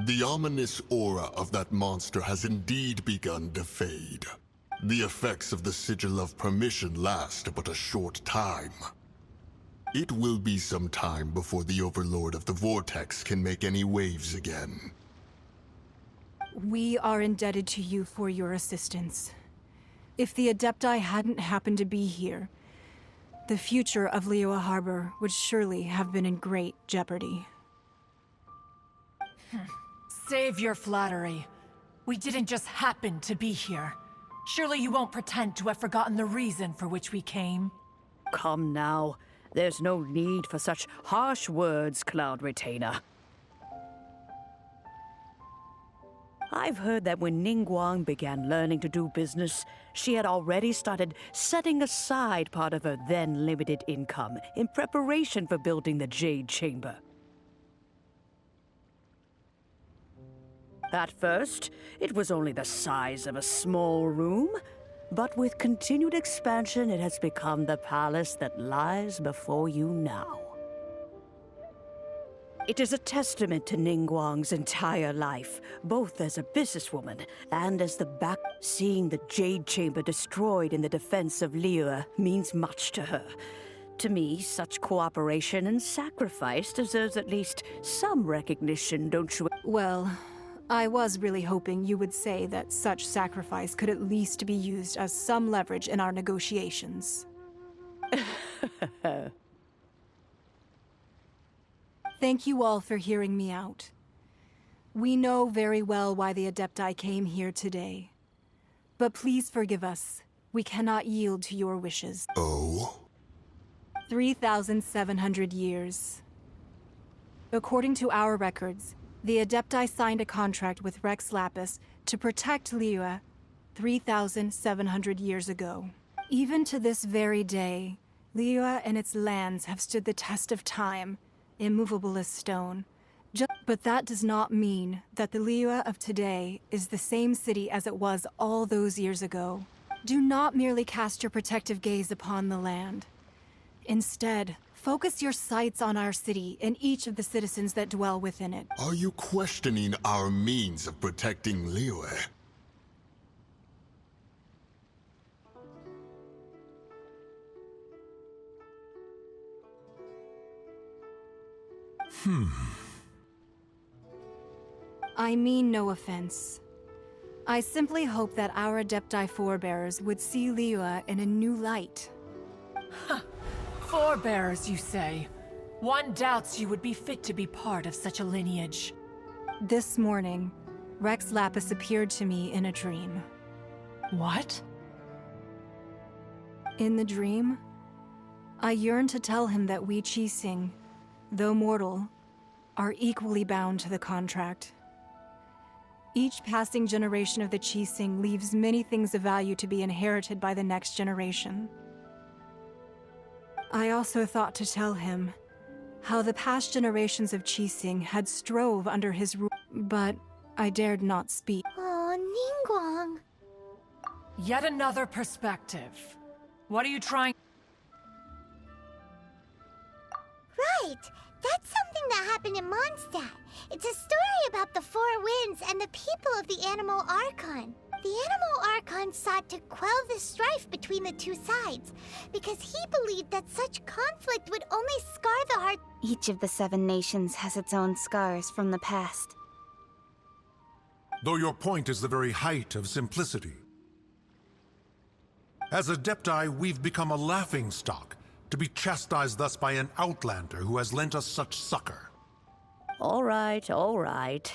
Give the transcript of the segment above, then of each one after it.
The ominous aura of that monster has indeed begun to fade. The effects of the Sigil of Permission last but a short time. It will be some time before the Overlord of the Vortex can make any waves again. We are indebted to you for your assistance. If the Adepti hadn't happened to be here, the future of Liyue Harbor would surely have been in great jeopardy. Save your flattery. We didn't just happen to be here. Surely you won't pretend to have forgotten the reason for which we came. Come now. There's no need for such harsh words, Cloud Retainer. I've heard that when Ningguang began learning to do business, she had already started setting aside part of her then limited income in preparation for building the Jade Chamber. At first, it was only the size of a small room, but with continued expansion, it has become the palace that lies before you now. It is a testament to Ningguang's entire life, both as a businesswoman and as the back. Seeing the Jade Chamber destroyed in the defense of Liyue means much to her. To me, such cooperation and sacrifice deserves at least some recognition, don't you? Well, I was really hoping you would say that such sacrifice could at least be used as some leverage in our negotiations. Thank you all for hearing me out. We know very well why the Adepti came here today. But please forgive us. We cannot yield to your wishes. Oh? 3,700 years. According to our records, the Adepti signed a contract with Rex Lapis to protect Liyue 3,700 years ago. Even to this very day, Liyue and its lands have stood the test of time, immovable as stone. But that does not mean that the Liyue of today is the same city as it was all those years ago. Do not merely cast your protective gaze upon the land. Instead, focus your sights on our city and each of the citizens that dwell within it. Are you questioning our means of protecting Liyue? I mean no offense. I simply hope that our Adepti forebears would see Liyue in a new light. Forebears, you say? One doubts you would be fit to be part of such a lineage. This morning, Rex Lapis appeared to me in a dream. What? In the dream, I yearned to tell him that we Qixing, though mortal, are equally bound to the contract. Each passing generation of the Qixing leaves many things of value to be inherited by the next generation. I also thought to tell him how the past generations of Qixing had strove under his rule, but I dared not speak. Oh, Ningguang. Yet another perspective. What are you trying? Right! That's something that happened in Mondstadt. It's a story about the Four Winds and the people of the Animal Archon. The Animal Archon sought to quell the strife between the two sides, because he believed that such conflict would only scar the heart. Each of the 7 nations has its own scars from the past. Though your point is the very height of simplicity. As Adepti, we've become a laughingstock, to be chastised thus by an outlander who has lent us such succor. All right, all right.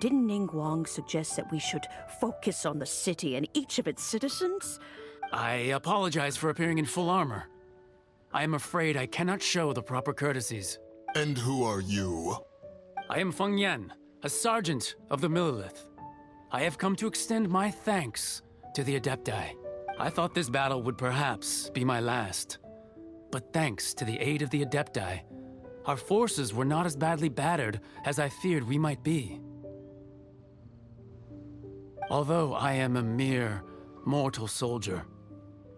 Didn't Ningguang suggest that we should focus on the city and each of its citizens? I apologize for appearing in full armor. I am afraid I cannot show the proper courtesies. And who are you? I am Feng Yan, a sergeant of the Millilith. I have come to extend my thanks to the Adepti. I thought this battle would perhaps be my last. But thanks to the aid of the Adepti, our forces were not as badly battered as I feared we might be. Although I am a mere mortal soldier,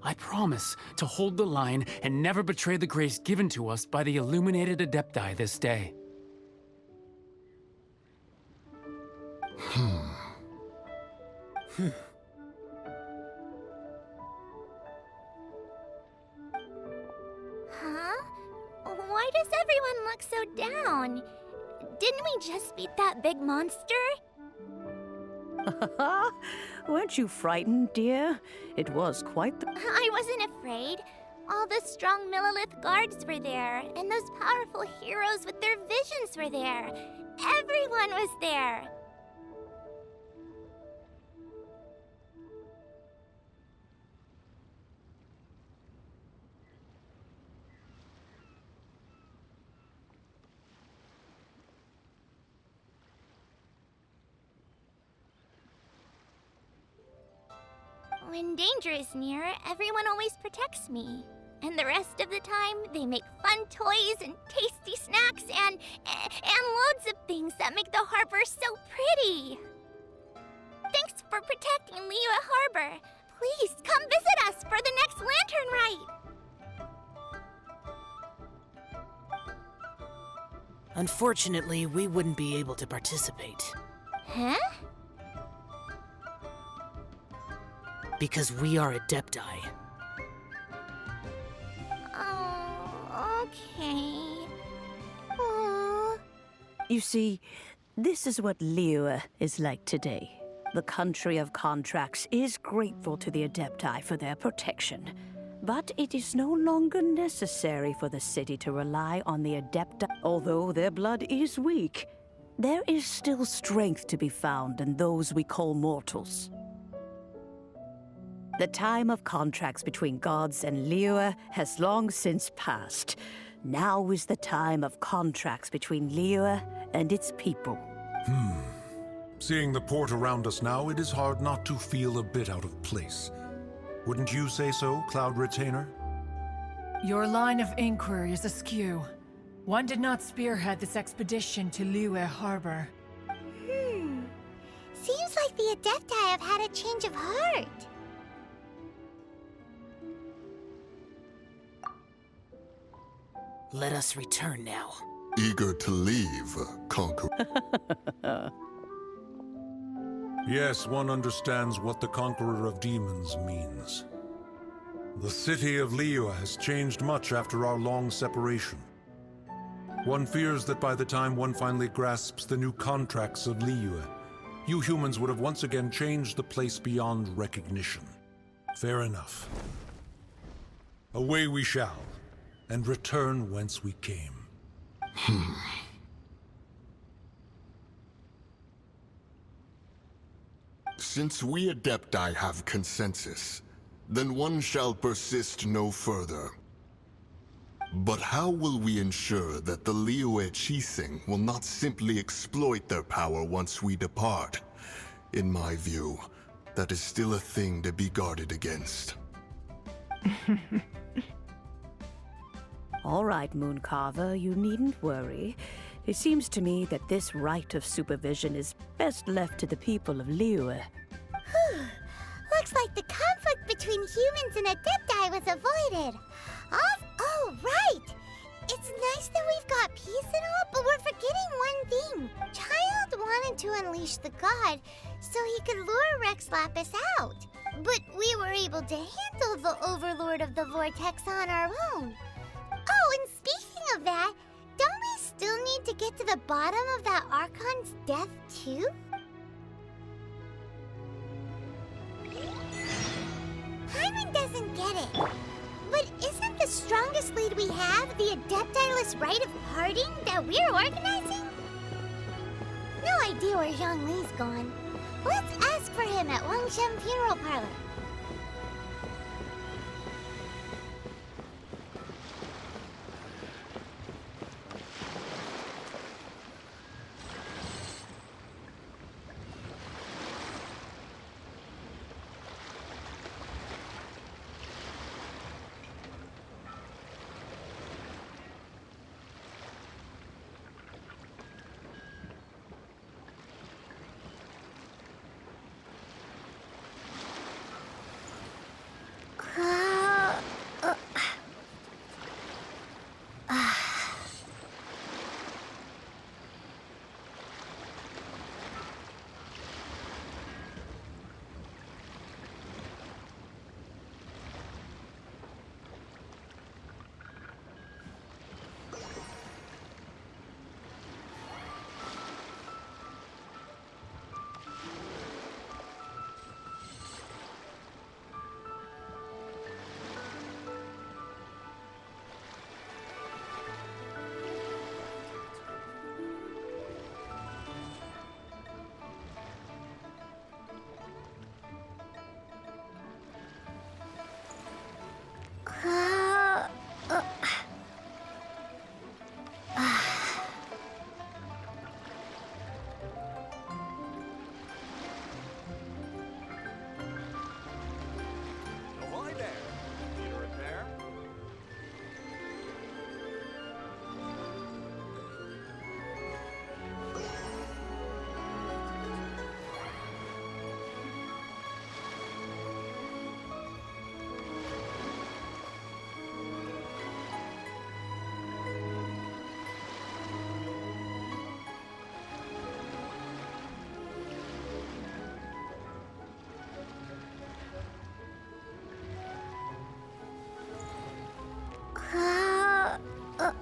I promise to hold the line and never betray the grace given to us by the illuminated Adepti this day. Huh? Why does everyone look so down? Didn't we just beat that big monster? Weren't you frightened, dear? It was quite the... I wasn't afraid. All the strong Millilith guards were there, and those powerful heroes with their visions were there. Everyone was there. When danger is near, everyone always protects me. And the rest of the time, they make fun toys and tasty snacks and loads of things that make the harbor so pretty. Thanks for protecting Liyue Harbor. Please come visit us for the next lantern rite. Unfortunately, we wouldn't be able to participate. Huh? Because we are Adepti. Oh, okay. Aww. You see, this is what Liyue is like today. The country of contracts is grateful to the Adepti for their protection. But it is no longer necessary for the city to rely on the Adepti. Although their blood is weak, there is still strength to be found in those we call mortals. The time of contracts between gods and Liyue has long since passed. Now is the time of contracts between Liyue and its people. Seeing the port around us now, it is hard not to feel a bit out of place. Wouldn't you say so, Cloud Retainer? Your line of inquiry is askew. One did not spearhead this expedition to Liyue Harbor. Seems like the Adepti have had a change of heart. Let us return now. Eager to leave, Conqueror. Yes, one understands what the Conqueror of Demons means. The city of Liyue has changed much after our long separation. One fears that by the time one finally grasps the new contracts of Liyue, you humans would have once again changed the place beyond recognition. Fair enough. Away we shall, and return whence we came. Since we Adepti have consensus, then one shall persist no further. But how will we ensure that the Liyue Qixing will not simply exploit their power once we depart? In my view, that is still a thing to be guarded against. All right, Mooncarver, you needn't worry. It seems to me that this right of supervision is best left to the people of Liyue. Looks like the conflict between humans and Adepti was avoided. Oh, right! It's nice that we've got peace and all, but we're forgetting one thing. Child wanted to unleash the god so he could lure Rex Lapis out. But we were able to handle the Overlord of the Vortex on our own. Oh, and speaking of that, don't we still need to get to the bottom of that Archon's death, too? Hyman doesn't get it. But isn't the strongest lead we have the Adepti-less rite of parting that we're organizing? No idea where Zhongli's gone. Let's ask for him at Wangshem Funeral Parlor. Uh,